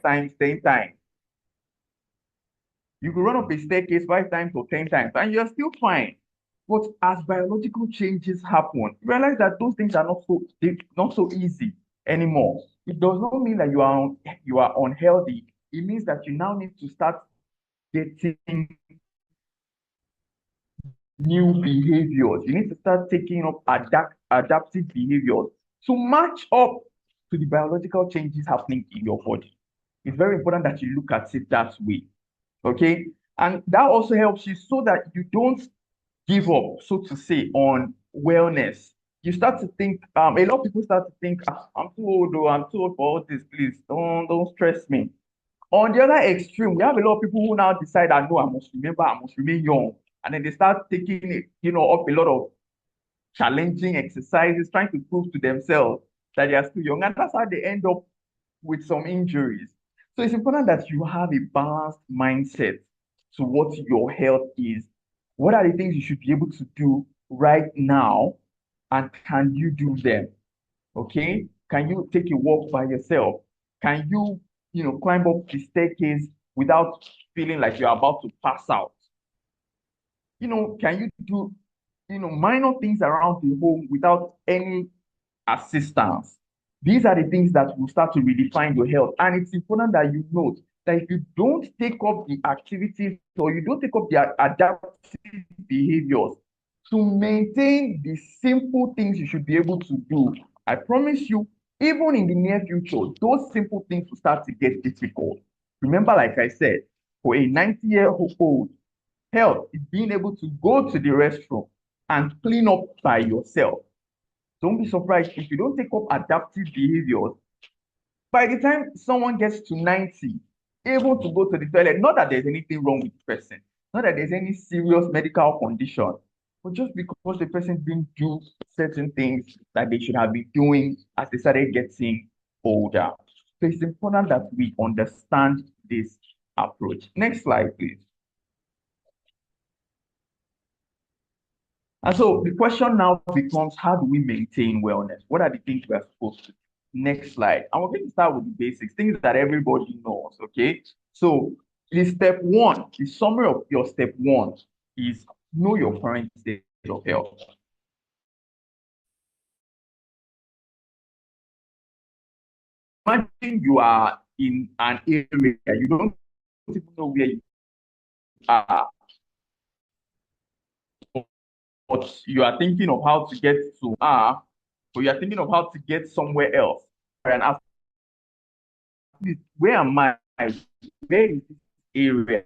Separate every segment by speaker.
Speaker 1: times, 10 times. You could run up a staircase 5 times or 10 times, and you're still fine. But as biological changes happen, you realize that those things are not so easy anymore. It does not mean that you are unhealthy. It means that you now need to start getting new behaviors. You need to start taking up adaptive behaviors to match up to the biological changes happening in your body. It's very important that you look at it that way. Okay. And that also helps you so that you don't give up, so to say, on wellness. You start to think, a lot of people start to think, I'm too old, though, I'm too old for all this, please. Don't stress me. On the other extreme, we have a lot of people who now decide that no, I must remain young. And then they start taking it, up a lot of challenging exercises, trying to prove to themselves that they are still young. And that's how they end up with some injuries. So it's important that you have a balanced mindset to what your health is. What are the things you should be able to do right now? And can you do them? Okay? Can you take a walk by yourself? Can you, climb up the staircase without feeling like you're about to pass out? Can you do, minor things around the home without any assistance? These are the things that will start to redefine your health. And it's important that you note that if you don't take up the activities or you don't take up the adaptive behaviors to maintain the simple things you should be able to do, I promise you, even in the near future, those simple things will start to get difficult. Remember, like I said, for a 90-year-old, health is being able to go to the restroom and clean up by yourself. Don't be surprised if you don't take up adaptive behaviors. By the time someone gets to 90, able to go to the toilet, not that there's anything wrong with the person, not that there's any serious medical condition, but just because the person didn't do certain things that they should have been doing as they started getting older. So it's important that we understand this approach. Next slide, please. And so the question now becomes, how do we maintain wellness? What are the things we are supposed to do? Next slide. And we're going to start with the basics, things that everybody knows, okay? So the step one, the summary of your step one is know your current state of health. Imagine you are in an area, you don't even know where you are, but you are thinking of how to get to but you are thinking of how to get somewhere else. And ask, where am I? Where is this area?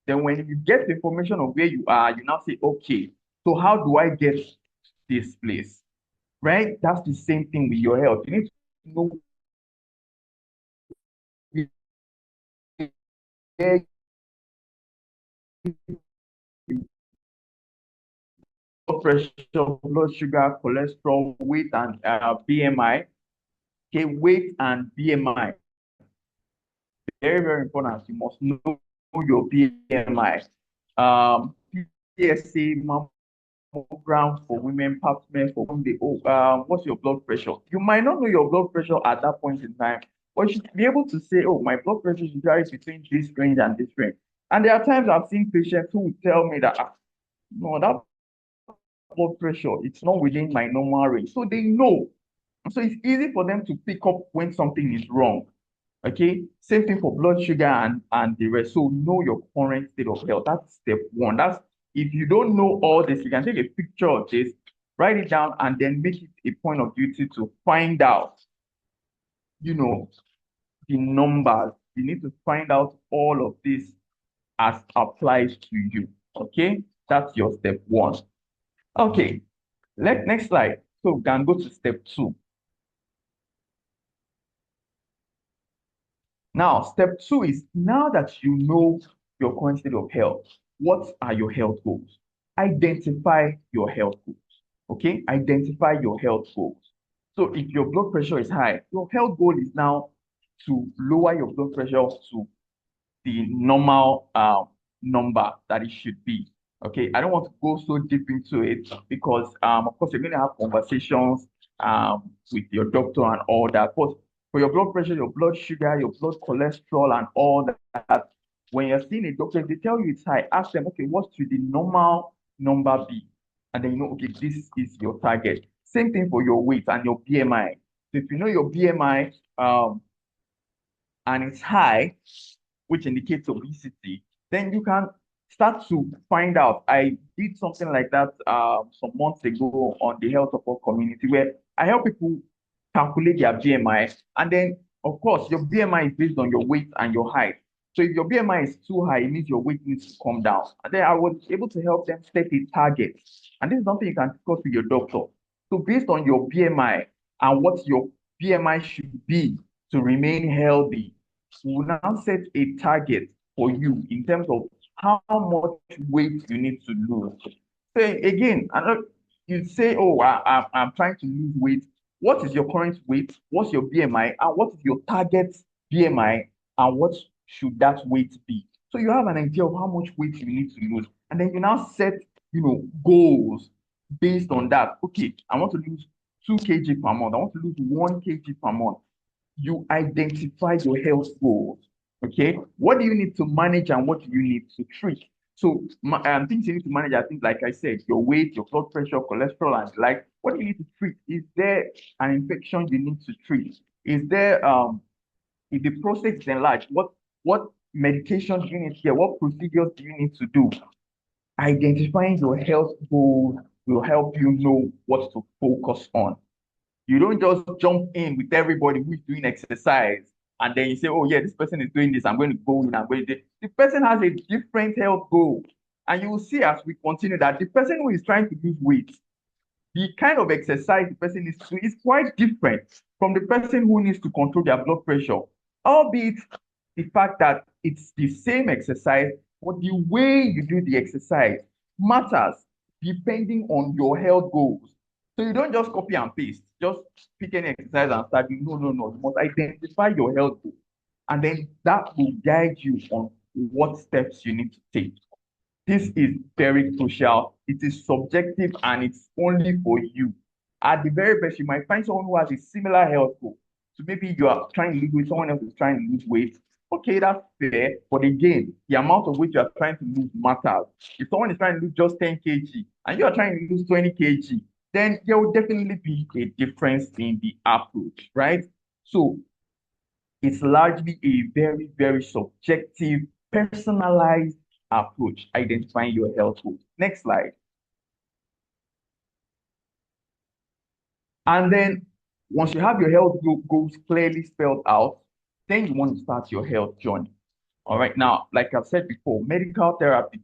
Speaker 1: Then when you get the information of where you are, you now say, okay, so how do I get this place? Right? That's the same thing with your health. You need to know where blood pressure, blood sugar, cholesterol, weight, and BMI. Okay, weight and BMI. Very, very important. You must know your BMI. PSA, mammogram for women, pap smear for women. What's your blood pressure? You might not know your blood pressure at that point in time, but you should be able to say, oh, my blood pressure is usually between this range and this range. And there are times I've seen patients who will tell me that, no, that blood pressure, it's not within my normal range. So they know. So it's easy for them to pick up when something is wrong. Okay, same thing for blood sugar and the rest. So know your current state of health. That's step one. That's if you don't know all this, you can take a picture of this, write it down, and then make it a point of duty to find out, the numbers. You need to find out all of this as applies to you. Okay, that's your step one. Okay, next slide. So we can go to step two. Now, step two is now that you know your current state of health, what are your health goals? Identify your health goals. Okay, identify your health goals. So if your blood pressure is high, your health goal is now to lower your blood pressure to the normal number that it should be. Okay, I don't want to go so deep into it because of course you're going to have conversations with your doctor and all that. But for your blood pressure, your blood sugar, your blood cholesterol, and all that. When you're seeing a doctor, if they tell you it's high, ask them, okay, what should the normal number be? And then you know, okay, this is your target. Same thing for your weight and your BMI. So if you know your BMI and it's high, which indicates obesity, then you can start to find out. I did something like that some months ago on the Health of All community where I help people calculate their BMI. And then, of course, your BMI is based on your weight and your height. So if your BMI is too high, it means your weight needs to come down. And then I was able to help them set a target. And this is something you can discuss with your doctor. So based on your BMI and what your BMI should be to remain healthy, we will now set a target for you in terms of how much weight you need to lose. So again, I know you say, oh, I'm trying to lose weight. What is your current weight? What's your BMI? And what is your target BMI? And what should that weight be? So you have an idea of how much weight you need to lose. And then you now set, goals based on that. Okay, I want to lose 2 kg per month. I want to lose 1 kg per month. You identify your health goals. Okay, what do you need to manage and what do you need to treat? So, things you need to manage are things like I said, your weight, your blood pressure, cholesterol, and like what do you need to treat? Is there an infection you need to treat? Is there if the prostate is enlarged, what medication do you need here? What procedures do you need to do? Identifying your health goals will help you know what to focus on. You don't just jump in with everybody who is doing exercise and then you say, oh, yeah, this person is doing this. I'm going to go in. I'm going to do. The person has a different health goal. And you will see as we continue that the person who is trying to lose weight, the kind of exercise the person needs to do is quite different from the person who needs to control their blood pressure, albeit the fact that it's the same exercise, but the way you do the exercise matters depending on your health goals. So you don't just copy and paste, just pick any exercise and start doing. No, no, no. You must identify your health goals. And then that will guide you on what steps you need to take. This is very crucial. It is subjective and it's only for you. At the very best, you might find someone who has a similar health goal. So maybe you are trying to lose weight, someone else is trying to lose weight. Okay, that's fair. But again, the amount of weight you are trying to lose matters. If someone is trying to lose just 10 kg and you are trying to lose 20 kg, then there will definitely be a difference in the approach, right? So it's largely a very, very subjective, personalized approach, identifying your health goals. Next slide. And then once you have your health goals clearly spelled out, then you want to start your health journey. All right. Now, like I've said before, medical therapy,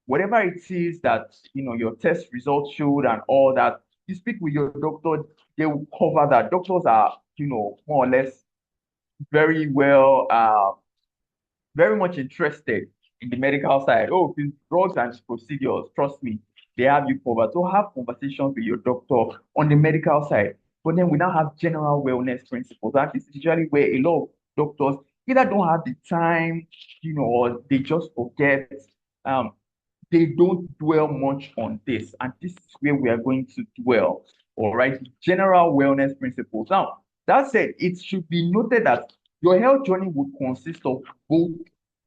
Speaker 1: whatever it is that your test results showed and all that, you speak with your doctor, they will cover that. Doctors are, more or less very well very much interested in the medical side. Oh, if it's drugs and procedures, trust me, they have you covered. So have conversations with your doctor on the medical side. But then we now have general wellness principles. And this is usually where a lot of doctors either don't have the time, or they just forget. Um, they don't dwell much on this. And this is where we are going to dwell. All right. General wellness principles. Now, that said, it should be noted that your health journey would consist of both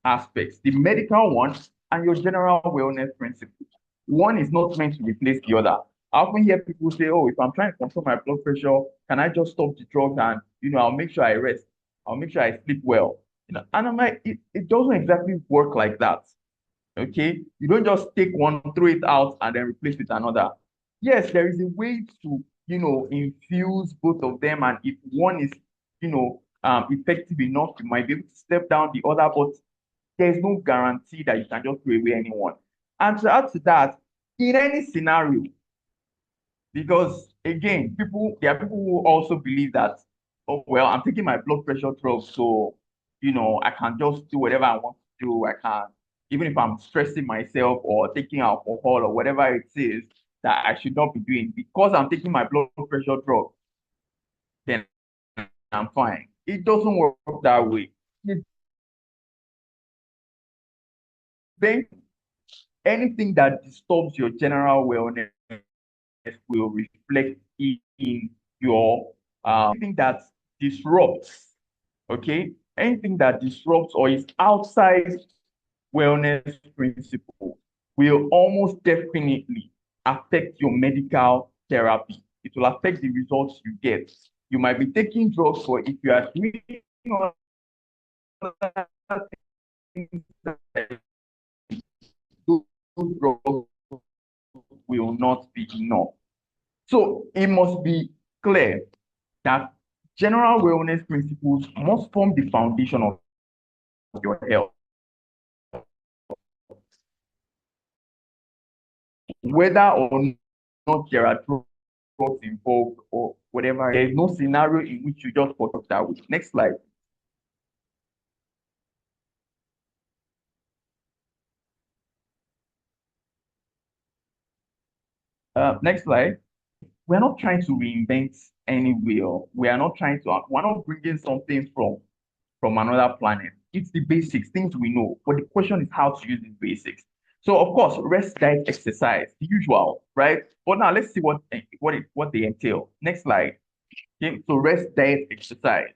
Speaker 1: aspects, the medical one and your general wellness principles. One is not meant to replace the other. I often hear people say, oh, if I'm trying to control my blood pressure, can I just stop the drugs and, I'll make sure I rest. I'll make sure I sleep well. And I'm like, it doesn't exactly work like that. Okay, you don't just take one, throw it out, and then replace with another. Yes, there is a way to, infuse both of them, and if one is, effective enough, you might be able to step down the other, but there's no guarantee that you can just throw away anyone. And to add to that, in any scenario, because again, there are people who also believe that, oh, well, I'm taking my blood pressure drug, so, I can just do whatever I want to do. I can, even if I'm stressing myself or taking alcohol or whatever it is that I should not be doing, because I'm taking my blood pressure drug, then I'm fine. It doesn't work that way. Then anything that disturbs your general wellness will reflect in your anything that disrupts, okay, anything that disrupts or is outside wellness principle will almost definitely affect your medical therapy. It will affect the results you get. You might be taking drugs for if you are doing other things that those drugs will not be enough. So it must be clear that general wellness principles must form the foundation of your health. Whether or not there are drugs involved or whatever, there is no scenario in which you just put up that way. Next slide. Next slide. We're not trying to reinvent any wheel. We're not bringing something from another planet. It's the basics, things we know. But the question is how to use these basics. So of course, rest, diet, exercise, the usual, right? But now let's see what they entail. Next slide. Okay, so rest, diet, exercise.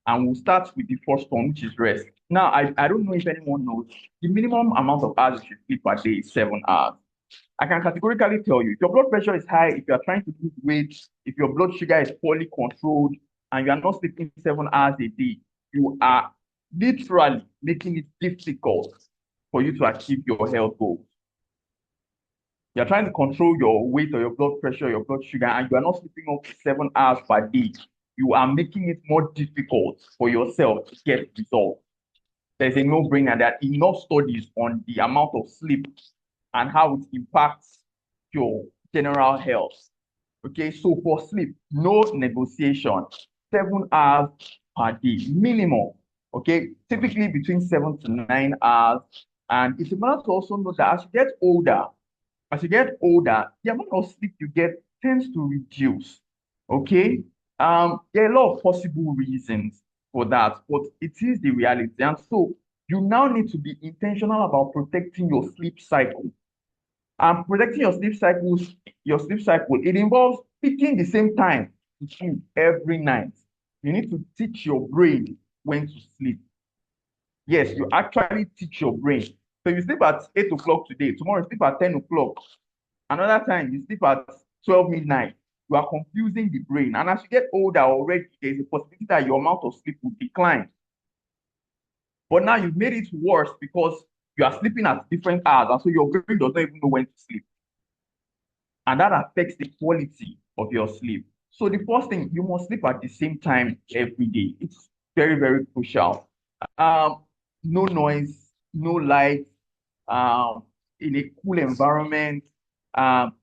Speaker 1: And we'll start with the first one, which is rest. Now, I don't know if anyone knows the minimum amount of hours you should sleep per day is 7 hours. I can categorically tell you if your blood pressure is high, if you are trying to lose weight, if your blood sugar is poorly controlled, and you are not sleeping 7 hours a day, you are literally making it difficult for you to achieve your health goals. You're trying to control your weight or your blood pressure, your blood sugar, and you are not sleeping up to 7 hours per day. You are making it more difficult for yourself to get results. There's a no-brainer that enough studies on the amount of sleep and how it impacts your general health. Okay, so for sleep, no negotiation, 7 hours per day, minimum. Okay, typically between 7 to 9 hours. And it's important to also know that as you get older, the amount of sleep you get tends to reduce. Okay. There are a lot of possible reasons for that, but it is the reality. And so you now need to be intentional about protecting your sleep cycle. And protecting your sleep cycle, it involves picking the same time to sleep every night. You need to teach your brain when to sleep. Yes, you actually teach your brain. So you sleep at 8 o'clock today, tomorrow you sleep at 10 o'clock. Another time you sleep at 12 midnight. You are confusing the brain. And as you get older already, there's a possibility that your amount of sleep will decline. But now you've made it worse because you are sleeping at different hours. And so your brain does not even know when to sleep. And that affects the quality of your sleep. So the first thing, you must sleep at the same time every day. It's very, very crucial. Um, no noise, no light, in a cool environment.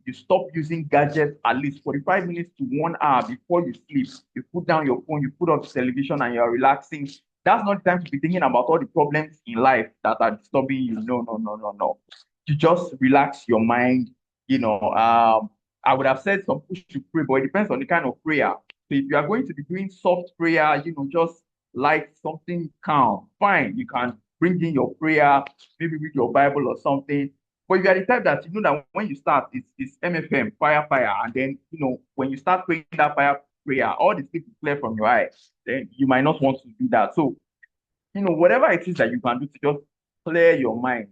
Speaker 1: You stop using gadgets at least 45 minutes to 1 hour before you sleep. You put down your phone, you put off the television, and you're relaxing. That's not the time to be thinking about all the problems in life that are disturbing you. No, no, no, no, no. You just relax your mind. I would have said some push to pray, but it depends on the kind of prayer. So if you are going to be doing soft prayer, just like something calm, fine. You can bring in your prayer, maybe read your Bible or something. But if you are the type that you know that when you start, it's MFM, fire, fire, and then when you start praying that fire prayer, all the sleep will clear from your eyes. Then you might not want to do that. So, whatever it is that you can do to just clear your mind.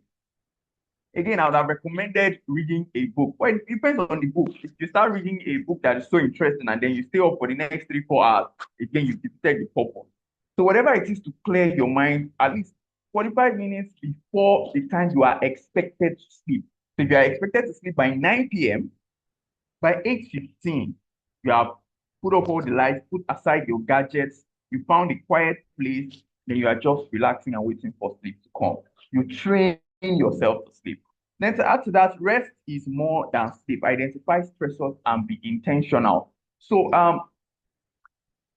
Speaker 1: Again, I would have recommended reading a book. Well, it depends on the book. If you start reading a book that is so interesting and then you stay up for the next 3, 4 hours, again, you defeated the purpose. So whatever it is to clear your mind, at least 45 minutes before the time you are expected to sleep. So if you are expected to sleep by 9 p.m., by 8:15, you have put up all the lights, put aside your gadgets, you found a quiet place, then you are just relaxing and waiting for sleep to come. You train yourself to sleep. Then to add to that, rest is more than sleep. Identify stressors and be intentional. So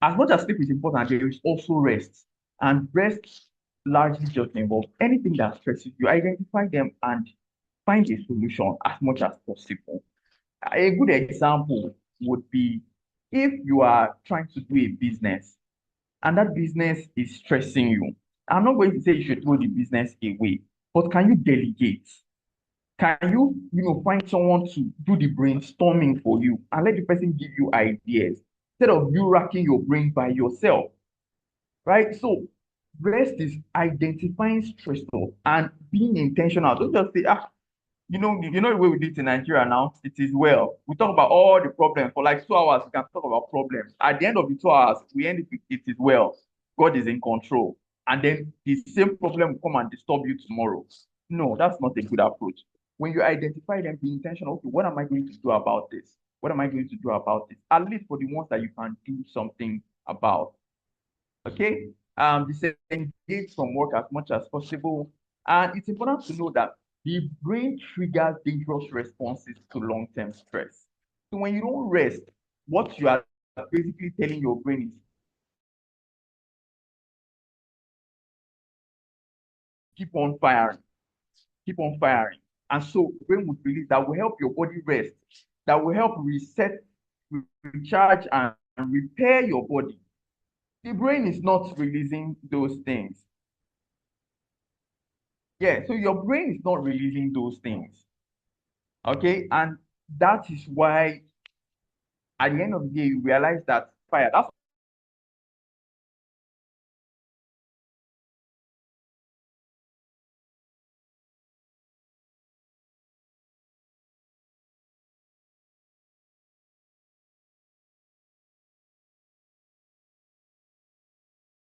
Speaker 1: as much as sleep is important, there is also rest. And rest largely just involves anything that stresses you. Identify them and find a solution as much as possible. A good example would be if you are trying to do a business and that business is stressing you. I'm not going to say you should throw the business away, but can you delegate? Can you, find someone to do the brainstorming for you and let the person give you ideas instead of you racking your brain by yourself? right? So rest is identifying stressor and being intentional. Don't just say, you know the way we do it in Nigeria now. It is well. We talk about all the problems for like 2 hours. We can talk about problems. At the end of the 2 hours, we end it with it is well. God is in control. And then the same problem will come and disturb you tomorrow. No, that's not a good approach. When you identify them, be intentional. Okay, what am I going to do about this? What am I going to do about this? At least for the ones that you can do something about. Okay. Disengage from work as much as possible. And it's important to know that the brain triggers dangerous responses to long-term stress. So when you don't rest, what you are basically telling your brain is keep on firing, keep on firing. And so brain would release that will help your body rest, that will help reset, recharge, and repair your body. The brain is not releasing those things. Yeah, so your brain is not releasing those things. Okay, and that is why at the end of the day you realize that fire. That's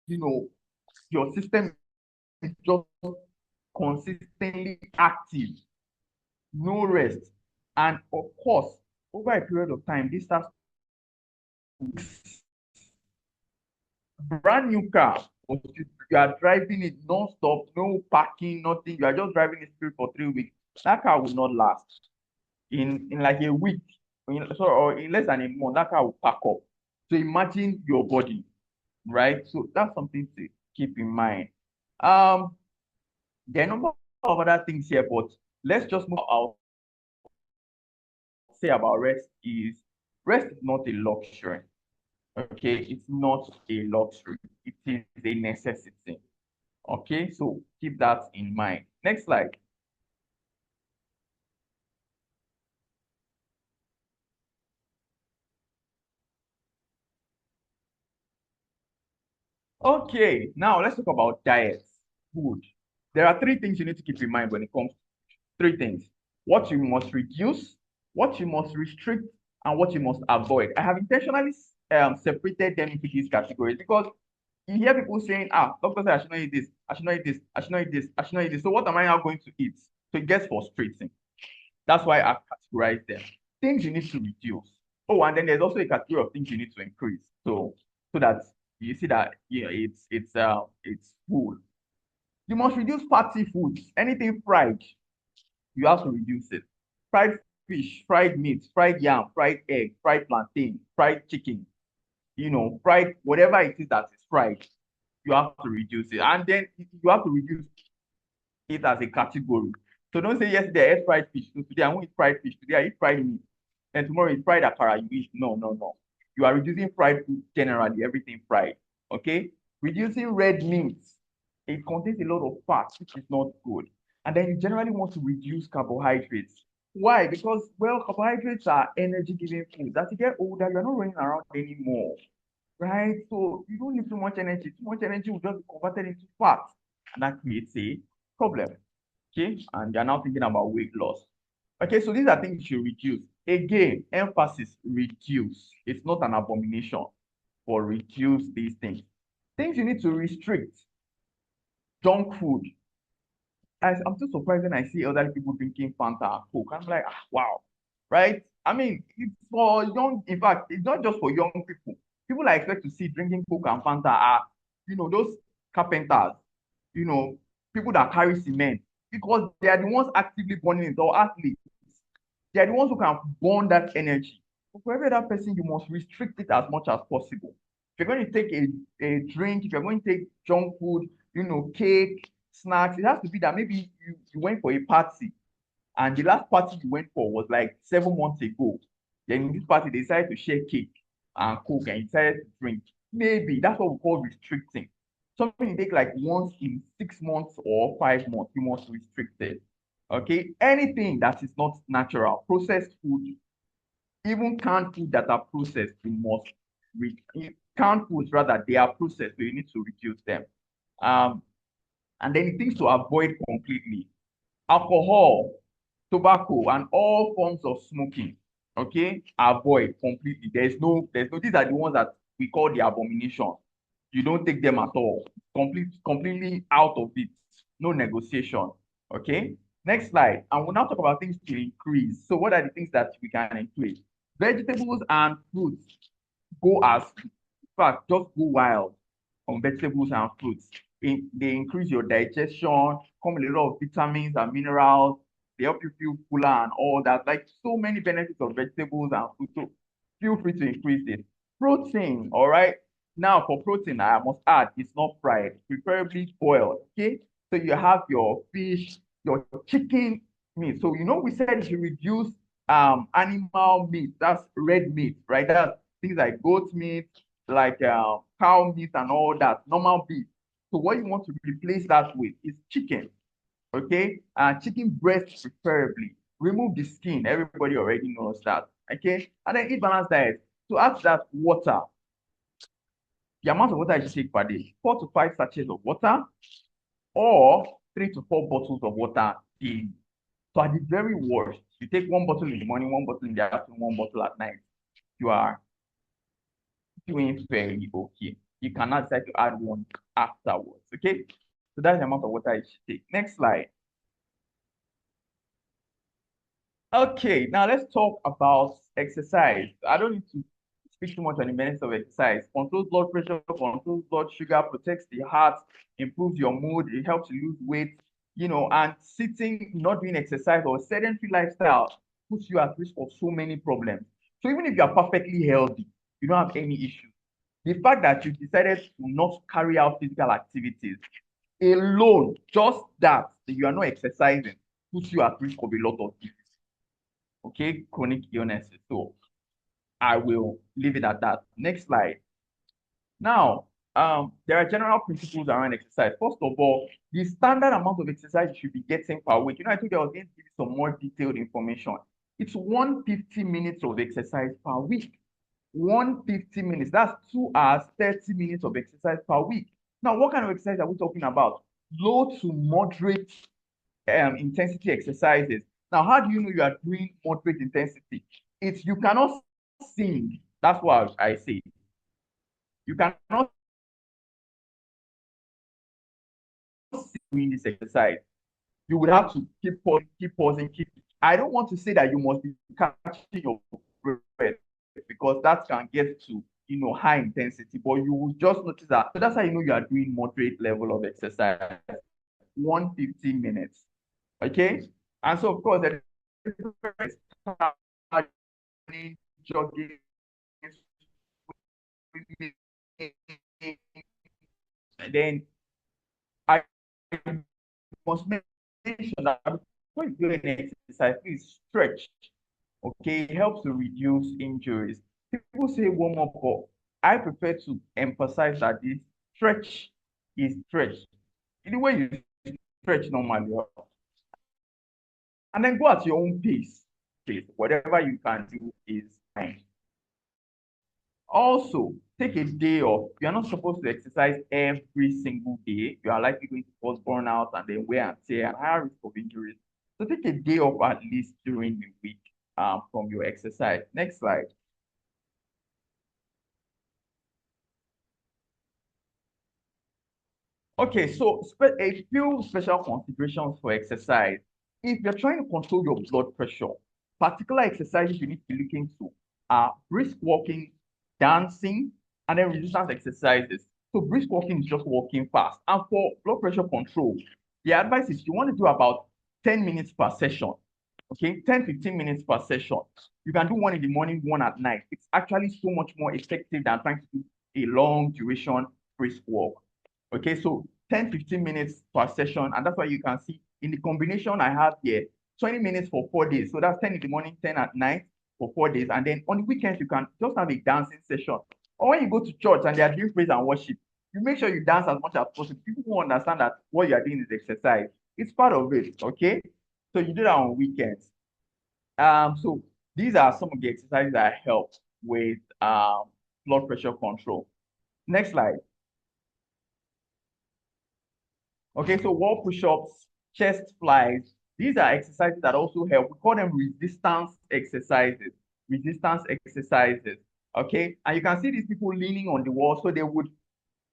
Speaker 1: you know your system is just consistently active, no rest, and of course over a period of time this starts to brand new car. But you are driving it non-stop, no parking, nothing. You are just driving it through for 3 weeks. That car will not last. In like a week, or in less than a month, that car will pack up. So imagine your body, right? So that's something to keep in mind. Um, there are a number of other things here, but let's just move. I'll say about rest is not a luxury. Okay, it's not a luxury. It is a necessity. Okay, so keep that in mind. Next slide. Okay, now let's talk about diets, food. There are three things you need to keep in mind when it comes to three things: what you must reduce, what you must restrict, and what you must avoid. I have intentionally separated them into these categories because you hear people saying, doctor said I should not eat this, I should not eat this, I should not eat this, I should not eat this. So what am I now going to eat? So it gets frustrating. That's why I categorize them. Things you need to reduce. Oh, and then there's also a category of things you need to increase. So that you see that it's full. You must reduce fatty foods. Anything fried, you have to reduce it. Fried fish, fried meat, fried yam, fried egg, fried plantain, fried chicken, fried whatever it is that is fried, you have to reduce it. And then you have to reduce it as a category. So don't say yesterday I ate fried fish. So today I won't eat fried fish. Today I eat fried meat. And tomorrow it's fried akara. You eat. No, no, no. You are reducing fried food generally, everything fried. Okay? Reducing red meats. It contains a lot of fat, which is not good. And then you generally want to reduce carbohydrates. Why? Because, well, carbohydrates are energy giving food. As you get older, you're not running around anymore. Right? So you don't need too much energy. Too much energy will just be converted into fat. And that creates a problem. Okay, and you're now thinking about weight loss. Okay, so these are things you reduce. Again, emphasis reduce. It's not an abomination for reduce these things. Things you need to restrict: junk food. I'm still surprised when I see other people drinking Fanta and Coke. I'm like, wow, right? I mean, it's for young, in fact, it's not just for young people. People I expect to see drinking Coke and Fanta are, those carpenters, you know, people that carry cement, because they are the ones actively burning it, or athletes. They are the ones who can burn that energy. But for every other person, you must restrict it as much as possible. If you're going to take a drink, if you're going to take junk food, cake, snacks, it has to be that maybe you went for a party and the last party you went for was like 7 months ago. Then in this party, they decided to share cake and coke and you decided to drink. Maybe that's what we call restricting. Something you take like once in 6 months or 5 months, you must restrict it. Okay, anything that is not natural, processed food, even canned food that are processed, you must canned foods rather, they are processed, so you need to reduce them. And then the things to avoid completely: alcohol, tobacco, and all forms of smoking. Okay, avoid completely. These are the ones that we call the abomination. You don't take them at all. Completely out of it. No negotiation. Okay. Next slide. And we'll now talk about things to increase. So, what are the things that we can increase? Vegetables and fruits go as, in fact, just go wild on vegetables and fruits. They increase your digestion, come with a lot of vitamins and minerals. They help you feel fuller and all that. Like so many benefits of vegetables and fruits. So feel free to increase it. Protein, all right. Now for protein, I must add, it's not fried, preferably boiled. Okay. So you have your fish, your chicken meat. So we said if you reduce animal meat, that's red meat, right? That's things like goat meat, like cow meat and all that, normal beef. So what you want to replace that with is chicken, okay? Chicken breast preferably. Remove the skin. Everybody already knows that, okay? And then eat balanced diet. To add to that, water. The amount of water you should take per day: 4 to 5 sachets of water, or 3 to 4 bottles of water daily. So at the very worst, you take 1 bottle in the morning, 1 bottle in the afternoon, 1 bottle at night. You are doing fairly okay. You cannot decide to add one afterwards. Okay. So that's the amount of water you should take. Next slide. Okay, now let's talk about exercise. I don't need to speak too much on the benefits of exercise. Controls blood pressure, controls blood sugar, protects the heart, improves your mood, it helps you lose weight, and sitting, not doing exercise, or sedentary lifestyle puts you at risk of so many problems. So even if you are perfectly healthy, you don't have any issues. The fact that you decided to not carry out physical activities alone, just that you are not exercising, puts you at risk of a lot of things. Okay, chronic illnesses. So I will leave it at that. Next slide. Now, there are general principles around exercise. First of all, the standard amount of exercise you should be getting per week. I told you I was going to give you some more detailed information. It's 150 minutes of exercise per week. 150 minutes. That's 2 hours, 30 minutes of exercise per week. Now, what kind of exercise are we talking about? Low to moderate intensity exercises. Now, how do you know you are doing moderate intensity? It's you cannot sing. That's what I say. You cannot sing doing this exercise. You would have to keep pausing, keep pausing, keep. I don't want to say that you must be catching your breath, because that can get to high intensity, but you will just notice that. So that's how you know you are doing moderate level of exercise. 150 minutes. Okay. And so of course the difference, jogging, and then I must mention that before you do any exercise, please stretch. Okay, it helps to reduce injuries. People say warm up, but I prefer to emphasize that this stretch is stretch. In the way you stretch normally, and then go at your own pace. Whatever you can do is fine. Also, take a day off. You are not supposed to exercise every single day. You are likely going to cause burnout and then wear and tear and higher risk of injuries. So take a day off at least during the week from your exercise. Next slide. Okay, so a few special considerations for exercise. If you're trying to control your blood pressure, particular exercises you need to look into are brisk walking, dancing, and then resistance exercises. So brisk walking is just walking fast. And for blood pressure control, the advice is you want to do about 10 minutes per session. Okay, 10, 15 minutes per session. You can do one in the morning, one at night. It's actually so much more effective than trying to do a long duration brisk walk. Okay, so 10, 15 minutes per session. And that's why you can see in the combination I have here, 20 minutes for 4 days. So that's 10 in the morning, 10 at night for 4 days. And then on the weekends, you can just have a dancing session. Or when you go to church and they are doing praise and worship, you make sure you dance as much as possible. People will understand that what you are doing is exercise. It's part of it, okay? So you do that on weekends. So these are some of the exercises that help with blood pressure control. Next slide. Okay, so wall push-ups, chest flies, these are exercises that also help. We call them resistance exercises. Resistance exercises. Okay, and you can see these people leaning on the wall. So they would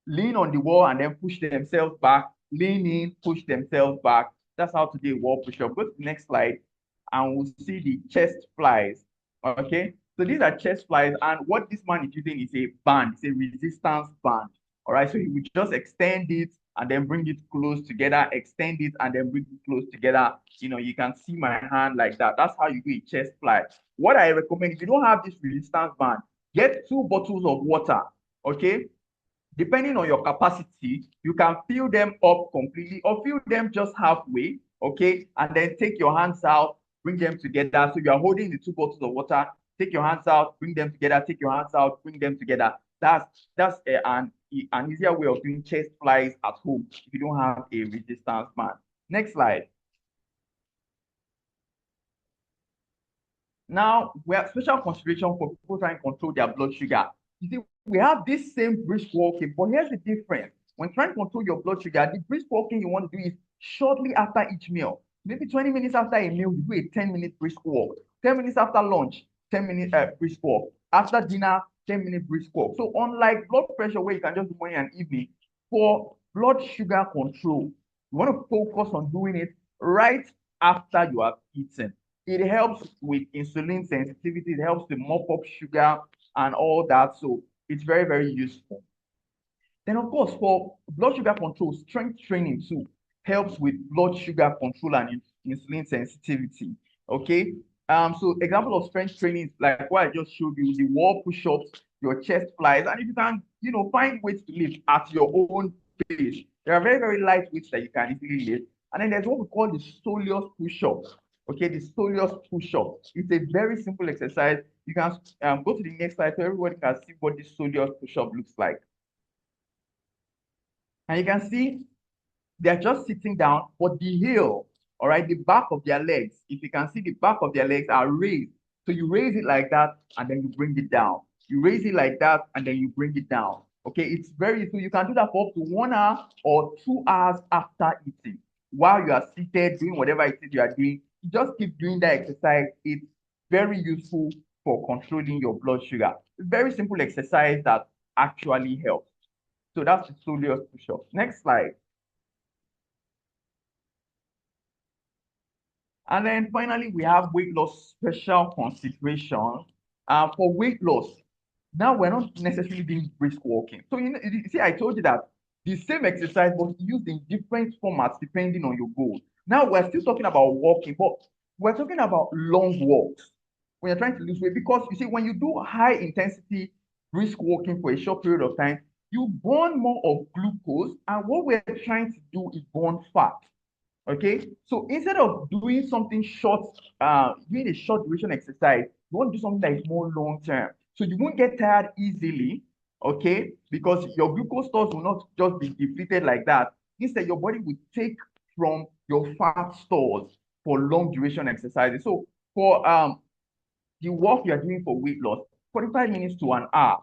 Speaker 1: lean on the wall and then push themselves back, lean in, push themselves back. That's how to do a wall push-up. Go to the next slide and we'll see the chest flies. Okay, so these are chest flies, and what this man is using is a band, it's a resistance band. All right, so he would just extend it and then bring it close together, extend it and then bring it close together. You know, you can see my hand like that. That's how you do a chest fly. What I recommend, if you don't have this resistance band, get 2 bottles of water. Okay, depending on your capacity, you can fill them up completely or fill them just halfway, okay? And then take your hands out, bring them together. So you are holding the 2 bottles of water, take your hands out, bring them together, take your hands out, bring them together. That's an easier way of doing chest flies at home if you don't have a resistance band. Next slide. Now, we have special consideration for people trying to control their blood sugar. You see, we have this same brisk walking, but here's the difference. When trying to control your blood sugar, the brisk walking you want to do is shortly after each meal. Maybe 20 minutes after a meal, you do a 10-minute brisk walk. 10 minutes after lunch, 10-minute brisk walk. After dinner, 10-minute brisk walk. So unlike blood pressure, where you can just do morning and evening, for blood sugar control, you want to focus on doing it right after you have eaten. It helps with insulin sensitivity. It helps to mop up sugar and all that. So it's very, very useful. Then, of course, for blood sugar control, strength training too helps with blood sugar control and insulin sensitivity. Okay. So example of strength training, like what I just showed you, the wall push-ups, your chest flies, and if you can, find ways to lift at your own pace. There are very, very light weights that you can easily lift. And then there's what we call the soleus push-up. Okay, the soleus push-up. It's a very simple exercise. You can go to the next slide so everybody can see what the soleus push-up looks like. And you can see they're just sitting down, but the heel, all right, the back of their legs, if you can see the back of their legs are raised. So you raise it like that and then you bring it down. You raise it like that and then you bring it down. Okay, it's very useful. You can do that for up to 1 hour or 2 hours after eating. While you are seated doing whatever it is you are doing, you just keep doing that exercise. It's very useful for controlling your blood sugar. It's very simple exercise that actually helps. So that's the soleus push-up. Next slide. And then finally, we have weight loss special consideration. For weight loss, now we're not necessarily doing brisk walking. So you see, I told you that the same exercise was used in different formats depending on your goal. Now we're still talking about walking, but we're talking about long walks when you're trying to lose weight. Because you see, when you do high intensity brisk walking for a short period of time, you burn more of glucose, and what we're trying to do is burn fat. Okay, so instead of doing something short, doing a short duration exercise, you want to do something that is more long term. So you won't get tired easily, okay, because your glucose stores will not just be depleted like that. Instead, your body will take from your fat stores for long duration exercises. So for the work you are doing for weight loss, 45 minutes to an hour,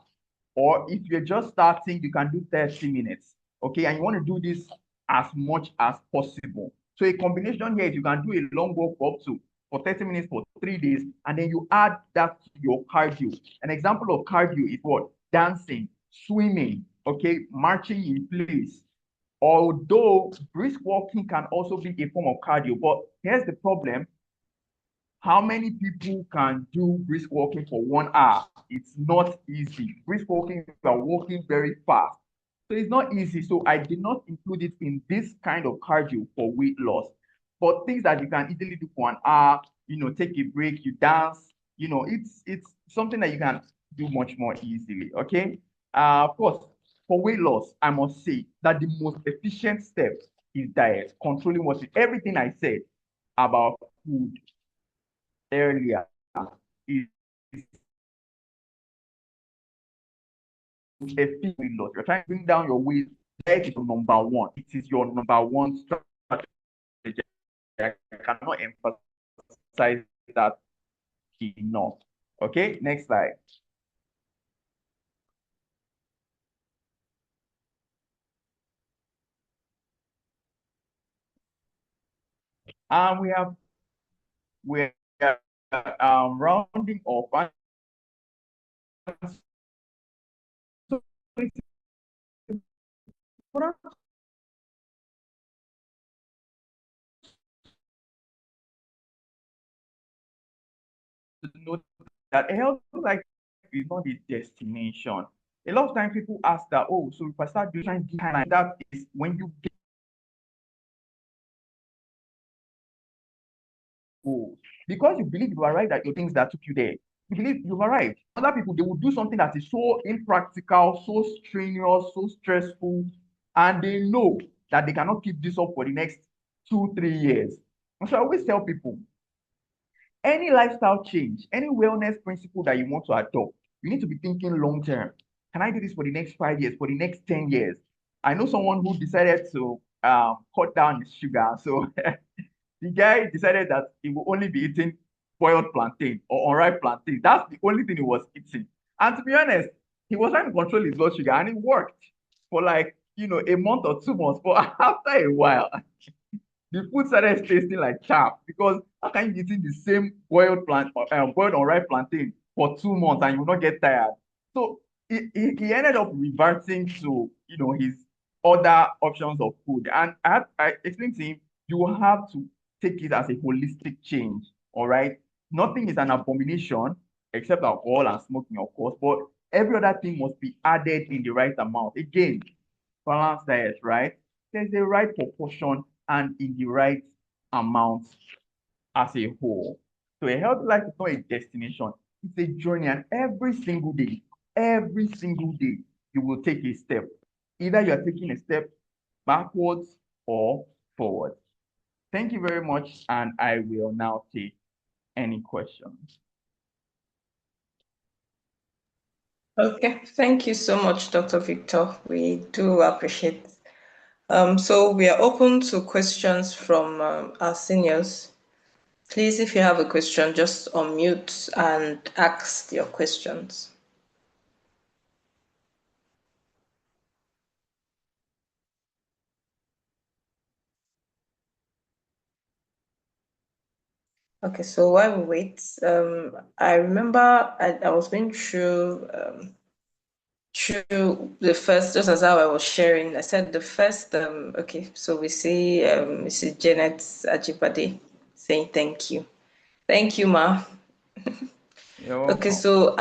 Speaker 1: or if you're just starting, you can do 30 minutes. Okay, and you want to do this as much as possible. So a combination here is you can do a long walk up to for 30 minutes for 3 days, and then you add that to your cardio. An example of cardio is what? Dancing, swimming, okay, marching in place. Although brisk walking can also be a form of cardio, but here's the problem. How many people can do brisk walking for 1 hour? It's not easy. Brisk walking, you are walking very fast. So it's not easy. So I did not include it in this kind of cardio for weight loss. But things that you can easily do for an hour, take a break, you dance, it's something that you can do much more easily. Okay. Of course, for weight loss, I must say that the most efficient step is diet, controlling everything I said about food earlier is a weight loss. You're trying to bring down your weight. That is your number one. It is your number one strategy. I cannot emphasize that enough. Okay, next slide. And we're rounding off. And so it's important to note that a healthy life is not a destination. A lot of times people ask that, oh, so if I start doing kind, that is when you get goals. Because you believe you are right that your things that took you there. You believe you are right. Other people, they will do something that is so impractical, so strenuous, so stressful, and they know that they cannot keep this up for the next 2, 3 years. And so I always tell people, any lifestyle change, any wellness principle that you want to adopt, you need to be thinking long term. Can I do this for the next 5 years, for the next 10 years? I know someone who decided to cut down his sugar. So the guy decided that he will only be eating boiled plantain or unripe plantain. That's the only thing he was eating. And to be honest, he was trying to control his blood sugar and it worked for like, a month or 2 months. But after a while, the food started tasting like chaff because how can you be eating the same boiled unripe plantain for 2 months and you will not get tired? So he ended up reverting to his other options of food. And I explained to him, you will have to take it as a holistic change. All right. Nothing is an abomination except alcohol and smoking, of course, but every other thing must be added in the right amount. Again, balanced diet, right? There's a right proportion and in the right amount as a whole. So a healthy life is not a destination, it's a journey, and every single day, you will take a step. Either you are taking a step backwards or forward. Thank you very much, and I will now take any questions.
Speaker 2: Okay, thank you so much, Dr. Victor. We do appreciate. So we are open to questions from our seniors. Please, if you have a question, just unmute and ask your questions. Okay, so while we wait, I remember I was going through the first, just as how I was sharing. I said the first, okay, so we see Mrs. Janet Ajibade saying thank you. Thank you, Ma.
Speaker 1: You're
Speaker 2: Okay,
Speaker 1: welcome.
Speaker 2: so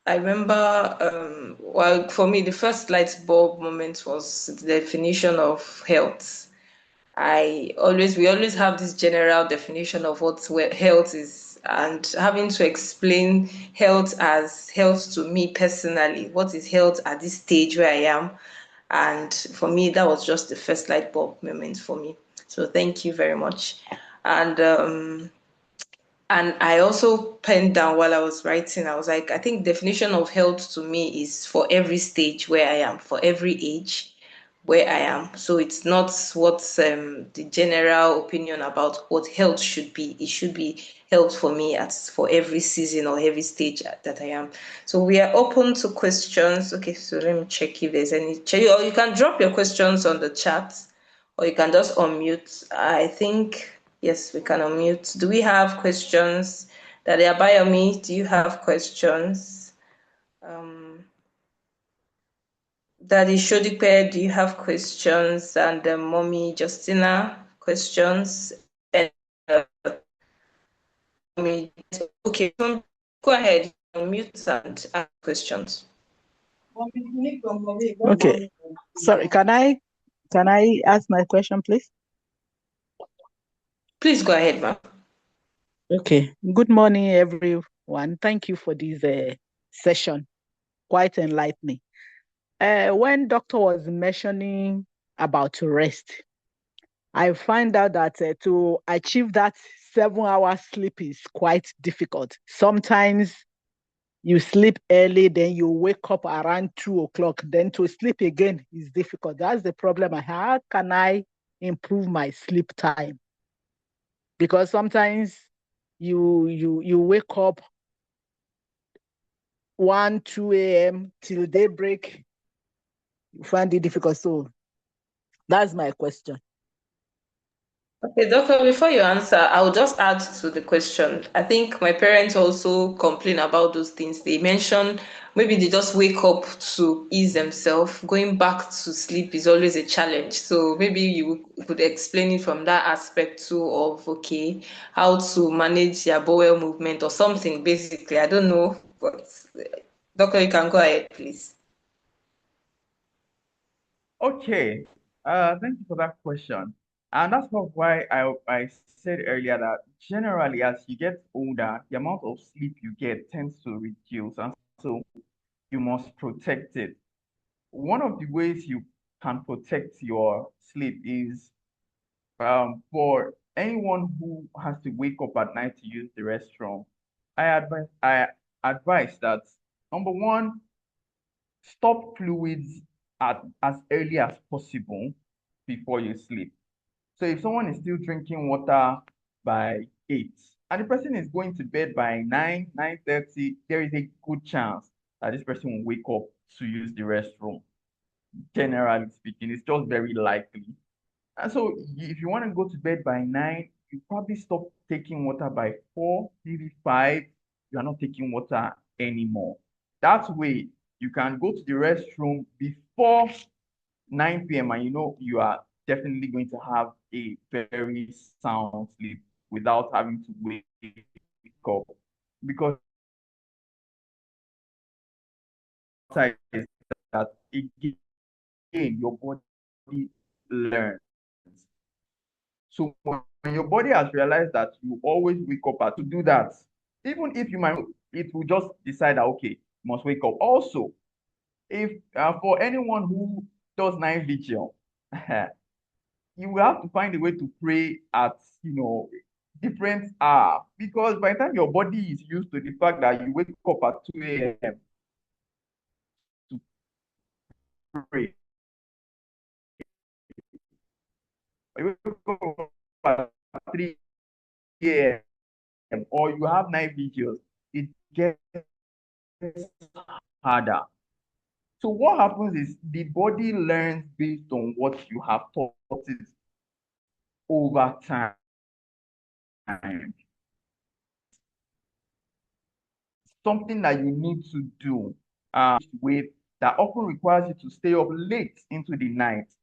Speaker 2: I remember, well, for me, the first light bulb moment was the definition of health. We always have this general definition of what health is, and having to explain health as health to me personally. What is health at this stage where I am? And for me, that was just the first light bulb moment for me. So thank you very much. And I also penned down while I was writing, I was like, I think definition of health to me is for every stage where I am, for every age where I am. So it's not what's the general opinion about what health should be. It should be health for me as for every season or every stage that I am. So we are open to questions. Okay, so let me check if there's any. Or you can drop your questions on the chat, or you can just unmute. I think. Yes, we can unmute. Do we have questions? Dalia Bayomi, do you have questions? Daddy Shodipe, do you have questions? And Mommy Justina, questions? And okay, go ahead, unmute and ask questions.
Speaker 3: Okay. Sorry, can I ask my question, please?
Speaker 2: Please go ahead, ma'am.
Speaker 3: Okay. Good morning, everyone. Thank you for this session. Quite enlightening. When doctor was mentioning about rest, I find out that to achieve that 7 hour sleep is quite difficult. Sometimes you sleep early, then you wake up around 2 o'clock. Then to sleep again is difficult. That's the problem I have. How can I improve my sleep time? Because sometimes you wake up 1, 2 a.m. till daybreak. You find it difficult. So that's my question.
Speaker 2: Okay, doctor, before you answer, I'll just add to the question. I think my parents also complain about those things. They mention maybe they just wake up to ease themselves. Going back to sleep is always a challenge. So maybe you could explain it from that aspect too of okay, how to manage your bowel movement or something, basically. I don't know, but doctor, you can go ahead, please.
Speaker 1: Okay. Thank you for that question. And that's not why I said earlier that generally as you get older, the amount of sleep you get tends to reduce, and so you must protect it. One of the ways you can protect your sleep is for anyone who has to wake up at night to use the restroom. I advise that number one, stop fluids at as early as possible before you sleep. So if someone is still drinking water by 8 and the person is going to bed by 9, 9:30, there is a good chance that this person will wake up to use the restroom. Generally speaking, it's just very likely. And so if you want to go to bed by 9, you probably stop taking water by 4, maybe 5. You are not taking water anymore. That way, you can go to the restroom before 9 p.m. and you know you are definitely going to have a very sound sleep without having to wake up. Because is that again, your body learns. So when your body has realized that you always wake up to do that, even if you might, it will just decide that okay, you must wake up. Also, if for anyone who does night vigil, you will have to find a way to pray at different hour because by the time your body is used to the fact that you wake up at 2 a.m. to pray, or you wake up at 3 a.m. or you have night vigils, it gets harder. So what happens is the body learns based on what you have taught it over time. Something that you need to do with that often requires you to stay up late into the night,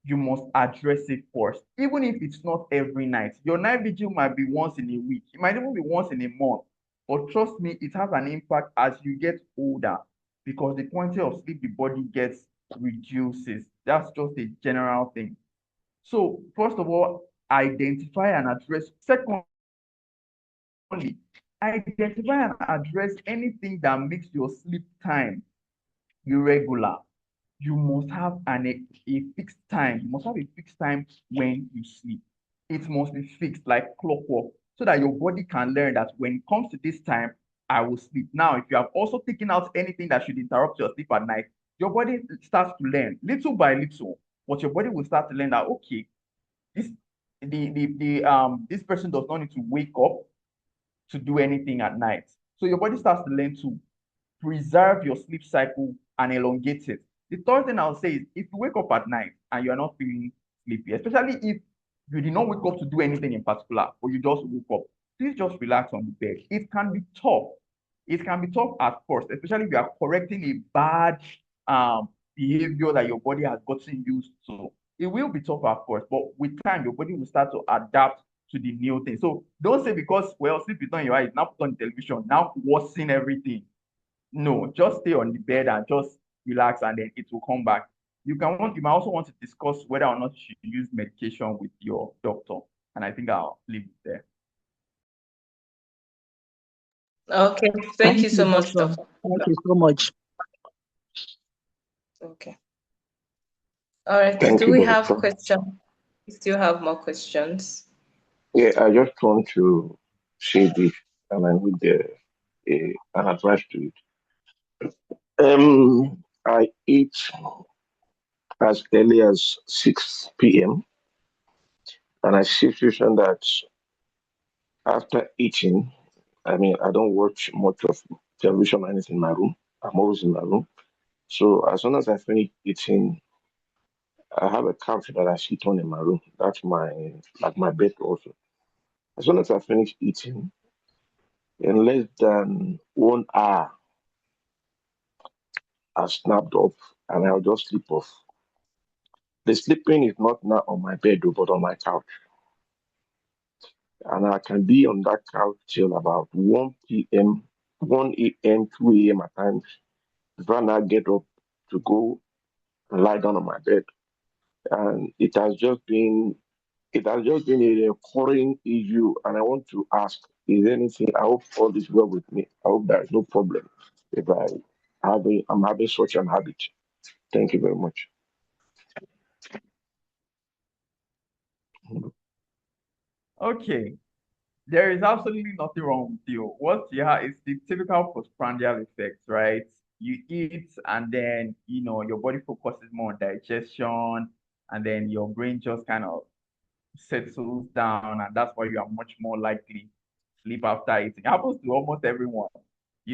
Speaker 1: you must address it first. Even if it's not every night, your night vigil might be once in a week, it might even be once in a month. But trust me, it has an impact as you get older because the quantity of sleep the body gets reduces. That's just a general thing. So, first of all, identify and address. Secondly, identify and address anything that makes your sleep time irregular. You must have a fixed time. You must have a fixed time when you sleep. It must be fixed like clockwork so that your body can learn that when it comes to this time, I will sleep. Now, if you have also taken out anything that should interrupt your sleep at night, your body starts to learn little by little, but your body will start to learn that okay, this this person does not need to wake up to do anything at night. So your body starts to learn to preserve your sleep cycle and elongate it. The third thing I'll say is if you wake up at night and you are not feeling sleepy, especially if you did not wake up to do anything in particular, or you just woke up, please just relax on the bed. It can be tough. It can be tough at first, especially if you are correcting a bad behavior that your body has gotten used to. It will be tough at first, but with time, your body will start to adapt to the new thing. So don't say because, well, sleep is not in your eyes, now put on the television, now worsen everything. No, just stay on the bed and just relax and then it will come back. You might also want to discuss whether or not you should use medication with your doctor. And I think I'll leave it there.
Speaker 2: Okay, thank
Speaker 3: Thank
Speaker 2: you so
Speaker 3: you,
Speaker 2: much,
Speaker 3: doctor.
Speaker 2: doctor.
Speaker 3: Thank you so much.
Speaker 2: Okay. All right.
Speaker 4: Thank
Speaker 2: Do
Speaker 4: you,
Speaker 2: we have
Speaker 4: Doctor.
Speaker 2: questions? We still have more questions.
Speaker 4: Yeah, I just want to say this, and I need an advice to it. I eat as early as 6 p.m., and I see situation that after eating, I mean, I don't watch much of television or anything in my room. I'm always in my room. So as soon as I finish eating, I have a couch that I sit on in my room. That's my bed also. As soon as I finish eating, in less than 1 hour, I snapped off and I'll just sleep off. The sleeping is not now on my bed, though, but on my couch. And I can be on that couch till about 1 p.m., 1 a.m., 2 a.m. at times. Before I now get up to go and lie down on my bed. And it has just been a recurring issue. And I want to ask, is there anything? I hope all is well with me. I hope there is no problem if I'm having such an habit. Thank you very much.
Speaker 1: Okay. There is absolutely nothing wrong with you. What you have is the typical postprandial effect, right? You eat and then, your body focuses more on digestion and then your brain just kind of settles down, and that's why you are much more likely to sleep after eating. It happens to almost everyone.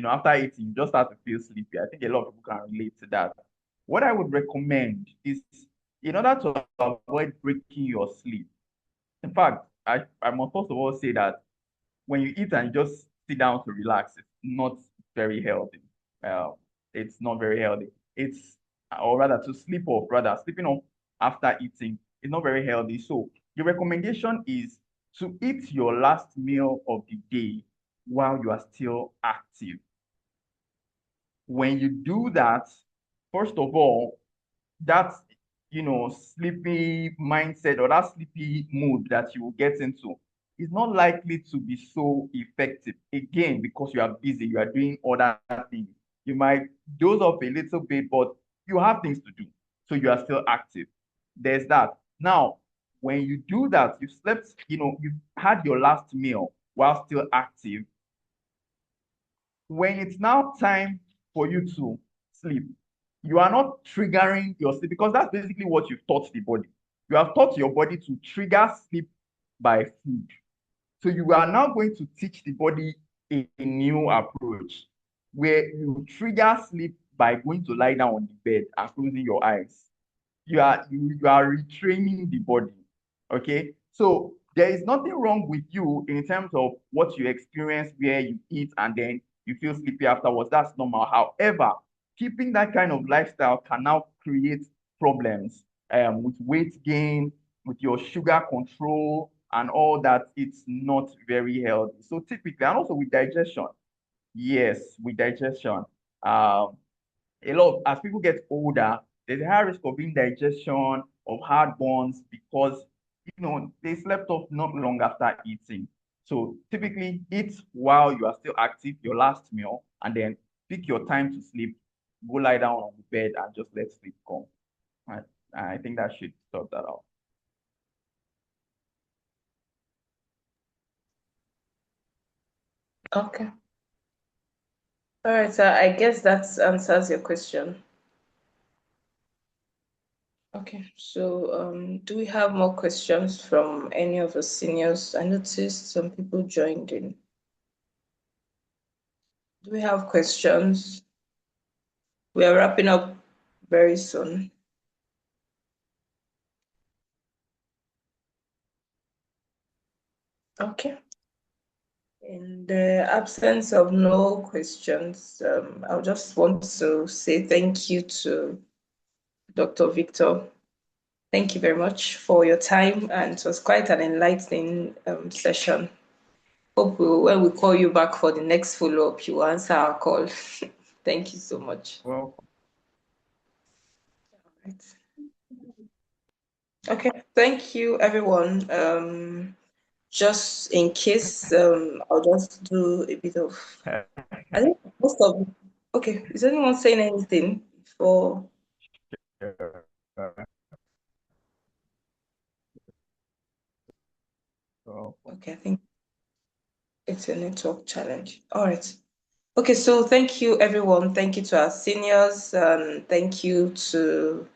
Speaker 1: After eating, you just start to feel sleepy. I think a lot of people can relate to that. What I would recommend is, in order to avoid breaking your sleep, in fact, I must first of all say that when you eat and you just sit down to relax, it's not very healthy. Uh, it's not very healthy. Or rather, to sleep off, rather, sleeping off after eating is not very healthy. So, the recommendation is to eat your last meal of the day while you are still active. When you do that, first of all, that sleepy mindset or that sleepy mood that you will get into is not likely to be so effective again because you are busy, you are doing other things. You might doze off a little bit, but you have things to do, so you are still active. There's that. Now, when you do that, you slept, you've had your last meal while still active. When it's now time for you to sleep, you are not triggering your sleep because that's basically what you've taught the body. You have taught your body to trigger sleep by food. So you are now going to teach the body a new approach where you trigger sleep by going to lie down on the bed and closing your eyes. You are retraining the body. Okay. So there is nothing wrong with you in terms of what you experience where you eat and then you feel sleepy afterwards. That's normal. However, keeping that kind of lifestyle can now create problems with weight gain, with your sugar control, and all that. It's not very healthy. So typically, and also with digestion. Yes, with digestion. Um, as people get older, there's a higher risk of indigestion, of heartburns because they slept off not long after eating. So typically eat while you are still active, your last meal, and then pick your time to sleep, go lie down on the bed and just let sleep come. I, I think that should sort that out.
Speaker 2: Okay. All right, so I guess that answers your question. Okay, so do we have more questions from any of the seniors? I noticed some people joined in. Do we have questions? We are wrapping up very soon. Okay. In the absence of no questions, I just want to say thank you to Dr. Victor. Thank you very much for your time, and it was quite an enlightening session. Hope when we call you back for the next follow-up, you will answer our call. Thank you so much.
Speaker 1: Well,
Speaker 2: Right. Okay, thank you, everyone. Just in case, I'll just do a bit of. I think most of. Okay, is anyone saying anything before? Okay, I think it's a network challenge. All right. Okay, so thank you, everyone. Thank you to our seniors, and thank you to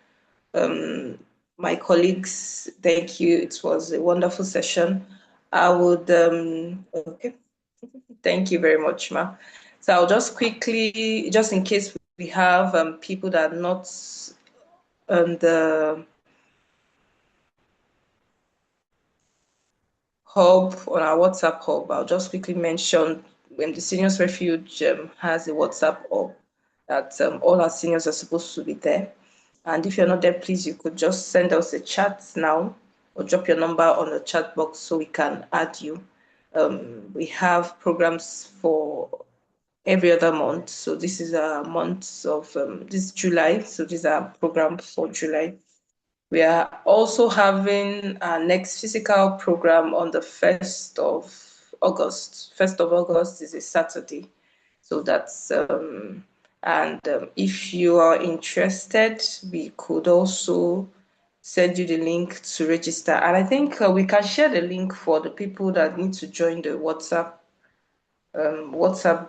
Speaker 2: my colleagues. Thank you. It was a wonderful session. I would, okay. Thank you very much, Ma. So I'll just quickly, just in case we have people that are not on the hub, on our WhatsApp hub. I'll just quickly mention when the Seniors Refuge has a WhatsApp hub that all our seniors are supposed to be there. And if you're not there, please, you could just send us a chat now or drop your number on the chat box so we can add you. We have programs for every other month. So this is a month of this July. So these are programs for July. We are also having our next physical program on the 1st of August. 1st of August is a Saturday. So that's, if you are interested, we could also send you the link to register. And I think we can share the link for the people that need to join the WhatsApp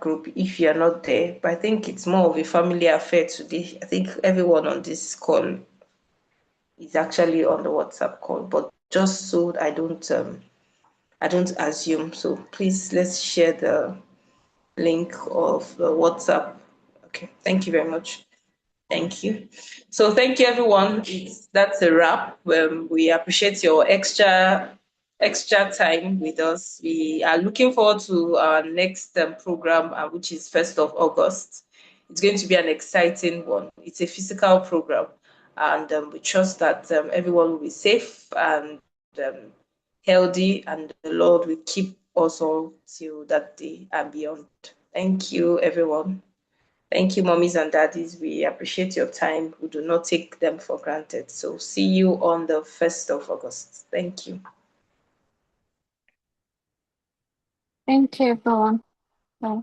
Speaker 2: group if you're not there. But I think it's more of a family affair today. I think everyone on this call is actually on the WhatsApp call, but just so I don't assume. So please let's share the link of the WhatsApp. Okay, thank you very much. Thank you. So thank you everyone. That's a wrap. We appreciate your extra time with us. We are looking forward to our next program, which is 1st of August. It's going to be an exciting one. It's a physical program, and we trust that everyone will be safe and healthy, and the Lord will keep us all till that day and beyond. Thank you, everyone. Thank you, mommies and daddies. We appreciate your time. We do not take them for granted. So see you on the 1st of August. Thank you.
Speaker 5: Thank you, everyone. Bye.